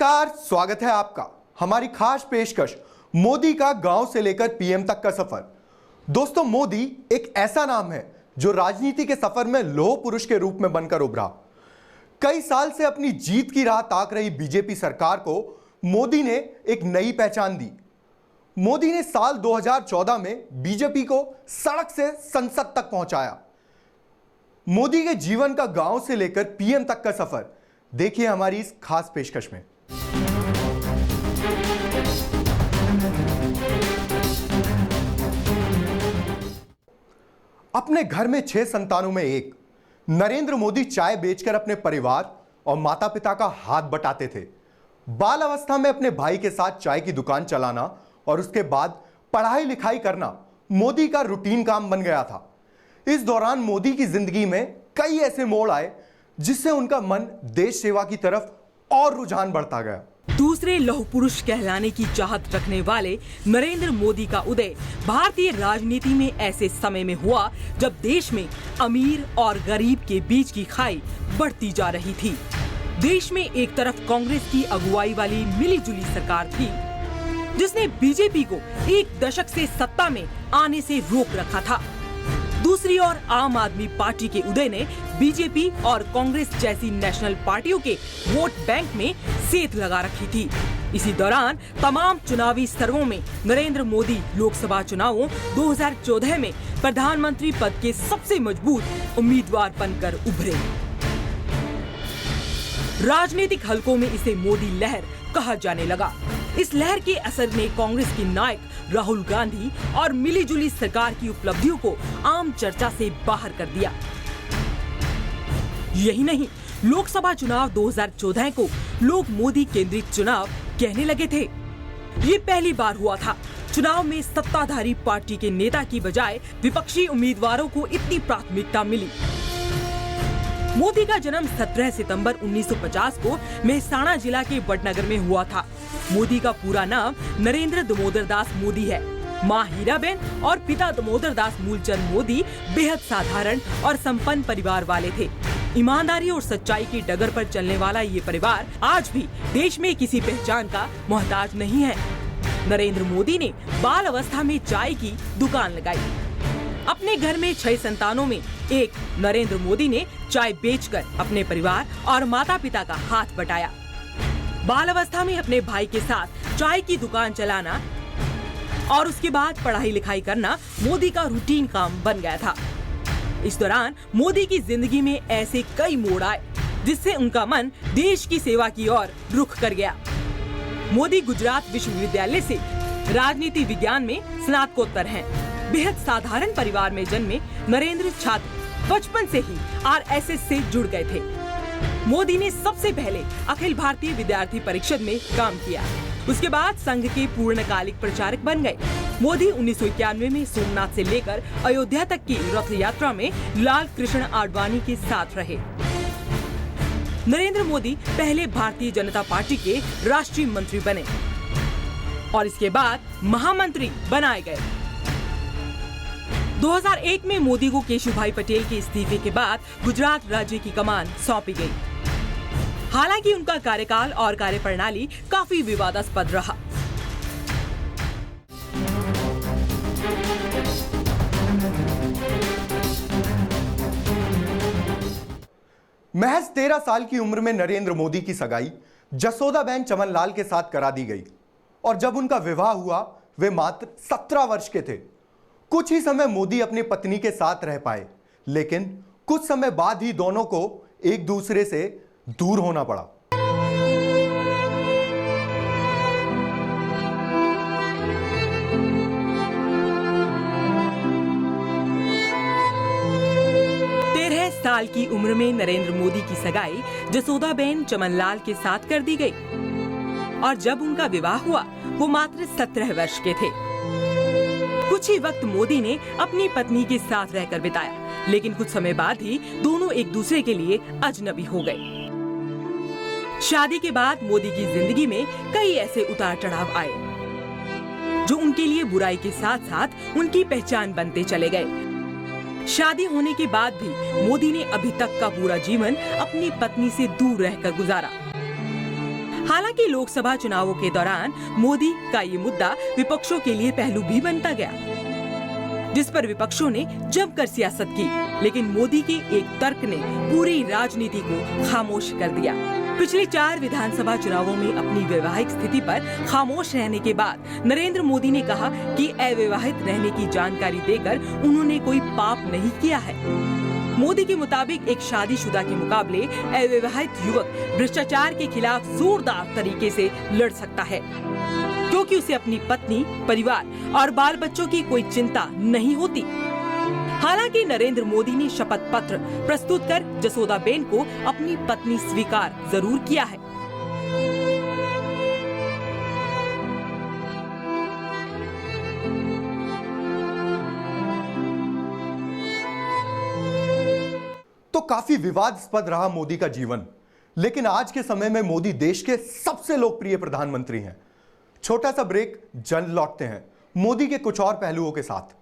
नमस्कार, स्वागत है आपका हमारी खास पेशकश मोदी का गांव से लेकर पीएम तक का सफर। दोस्तों, मोदी एक ऐसा नाम है जो राजनीति के सफर में लौह पुरुष के रूप में बनकर उभरा। कई साल से अपनी जीत की राह ताक रही बीजेपी सरकार को मोदी ने एक नई पहचान दी। मोदी ने साल 2014 में बीजेपी को सड़क से संसद तक पहुंचाया। मोदी के जीवन का गांव से लेकर पीएम तक का सफर देखिए हमारी इस खास पेशकश में। अपने घर में 6 संतानों में एक नरेंद्र मोदी चाय बेचकर अपने परिवार और माता पिता का हाथ बटाते थे। बाल अवस्था में अपने भाई के साथ चाय की दुकान चलाना और उसके बाद पढ़ाई लिखाई करना मोदी का रूटीन काम बन गया था। इस दौरान मोदी की जिंदगी में कई ऐसे मोड़ आए जिससे उनका मन देश सेवा की तरफ और रुझान बढ़ता गया। दूसरे लौह पुरुष कहलाने की चाहत रखने वाले नरेंद्र मोदी का उदय भारतीय राजनीति में ऐसे समय में हुआ जब देश में अमीर और गरीब के बीच की खाई बढ़ती जा रही थी। देश में एक तरफ कांग्रेस की अगुवाई वाली मिलीजुली सरकार थी जिसने बीजेपी को एक दशक से सत्ता में आने से रोक रखा था। दूसरी ओर आम आदमी पार्टी के उदय ने बीजेपी और कांग्रेस जैसी नेशनल पार्टियों के वोट बैंक में सेंध लगा रखी थी। इसी दौरान तमाम चुनावी सर्वों में नरेंद्र मोदी लोकसभा चुनावों 2014 में प्रधानमंत्री पद के सबसे मजबूत उम्मीदवार बनकर उभरे। राजनीतिक हलकों में इसे मोदी लहर कहा जाने लगा। इस लहर के असर ने कांग्रेस के नायक राहुल गांधी और मिलीजुली सरकार की उपलब्धियों को आम चर्चा से बाहर कर दिया। यही नहीं, लोकसभा चुनाव 2014 को लोग मोदी केंद्रित चुनाव कहने लगे थे। ये पहली बार हुआ था चुनाव में सत्ताधारी पार्टी के नेता की बजाय विपक्षी उम्मीदवारों को इतनी प्राथमिकता मिली। मोदी का जन्म 17 सितंबर 1950 को मेहसाणा जिला के वडनगर में हुआ था। मोदी का पूरा नाम नरेंद्र दामोदर दास मोदी है। माँ हीराबेन और पिता दामोदर दास मूलचंद मोदी बेहद साधारण और संपन्न परिवार वाले थे। ईमानदारी और सच्चाई की डगर पर चलने वाला ये परिवार आज भी देश में किसी पहचान का मोहताज नहीं है। नरेंद्र मोदी ने बाल अवस्था में चाय की दुकान लगाई। अपने घर में 6 संतानों में एक नरेंद्र मोदी ने चाय बेचकर अपने परिवार और माता पिता का हाथ बटाया। बाल अवस्था में अपने भाई के साथ चाय की दुकान चलाना और उसके बाद पढ़ाई लिखाई करना मोदी का रूटीन काम बन गया था। इस दौरान मोदी की जिंदगी में ऐसे कई मोड़ आए जिससे उनका मन देश की सेवा की ओर रुख कर गया। मोदी गुजरात विश्वविद्यालय से राजनीति विज्ञान में स्नातकोत्तर हैं। बेहद साधारण परिवार में जन्मे नरेंद्र छात्र बचपन से ही आरएसएस से जुड़ गए थे। मोदी ने सबसे पहले अखिल भारतीय विद्यार्थी परिषद में काम किया। उसके बाद संघ के पूर्णकालिक प्रचारक बन गए। मोदी 1991 में सोमनाथ से लेकर अयोध्या तक की रथ यात्रा में लाल कृष्ण आडवाणी के साथ रहे। नरेंद्र मोदी पहले भारतीय जनता पार्टी के राष्ट्रीय मंत्री बने और इसके बाद महामंत्री बनाए गए। 2001 में मोदी को केशुभाई पटेल के इस्तीफे के बाद गुजरात राज्य की कमान सौंपी गई। हालांकि उनका कार्यकाल और कार्यप्रणाली काफी विवादास्पद रहा। महज 13 साल की उम्र में नरेंद्र मोदी की सगाई जसोदाबेन चमनलाल के साथ करा दी गई और जब उनका विवाह हुआ वे मात्र 17 वर्ष के थे। कुछ ही समय मोदी अपनी पत्नी के साथ रह पाए, लेकिन कुछ समय बाद ही दोनों को एक दूसरे से दूर होना पड़ा। साल की उम्र में नरेंद्र मोदी की सगाई जसोदाबेन चमनलाल के साथ कर दी गई और जब उनका विवाह हुआ वो मात्र 17 वर्ष के थे। कुछ ही वक्त मोदी ने अपनी पत्नी के साथ रहकर बिताया, लेकिन कुछ समय बाद ही दोनों एक दूसरे के लिए अजनबी हो गए। शादी के बाद मोदी की जिंदगी में कई ऐसे उतार चढ़ाव आए जो उनके लिए बुराई के साथ साथ उनकी पहचान बनते चले गए। शादी होने के बाद भी मोदी ने अभी तक का पूरा जीवन अपनी पत्नी से दूर रहकर गुजारा। हालांकि लोकसभा चुनावों के दौरान मोदी का ये मुद्दा विपक्षों के लिए पहलू भी बनता गया, जिस पर विपक्षों ने जमकर सियासत की। लेकिन मोदी के एक तर्क ने पूरी राजनीति को खामोश कर दिया। पिछले 4 विधानसभा चुनावों में अपनी वैवाहिक स्थिति पर खामोश रहने के बाद नरेंद्र मोदी ने कहा कि अविवाहित रहने की जानकारी देकर उन्होंने कोई पाप नहीं किया है। मोदी के मुताबिक एक शादीशुदा के मुकाबले अविवाहित युवक भ्रष्टाचार के खिलाफ जोरदार तरीके से लड़ सकता है, क्योंकि उसे अपनी पत्नी, परिवार और बाल बच्चों की कोई चिंता नहीं होती। हालांकि नरेंद्र मोदी ने शपथ पत्र प्रस्तुत कर जसोदाबेन को अपनी पत्नी स्वीकार जरूर किया है। तो काफी विवादास्पद रहा मोदी का जीवन, लेकिन आज के समय में मोदी देश के सबसे लोकप्रिय प्रधानमंत्री हैं। छोटा सा ब्रेक, जल्द लौटते हैं मोदी के कुछ और पहलुओं के साथ।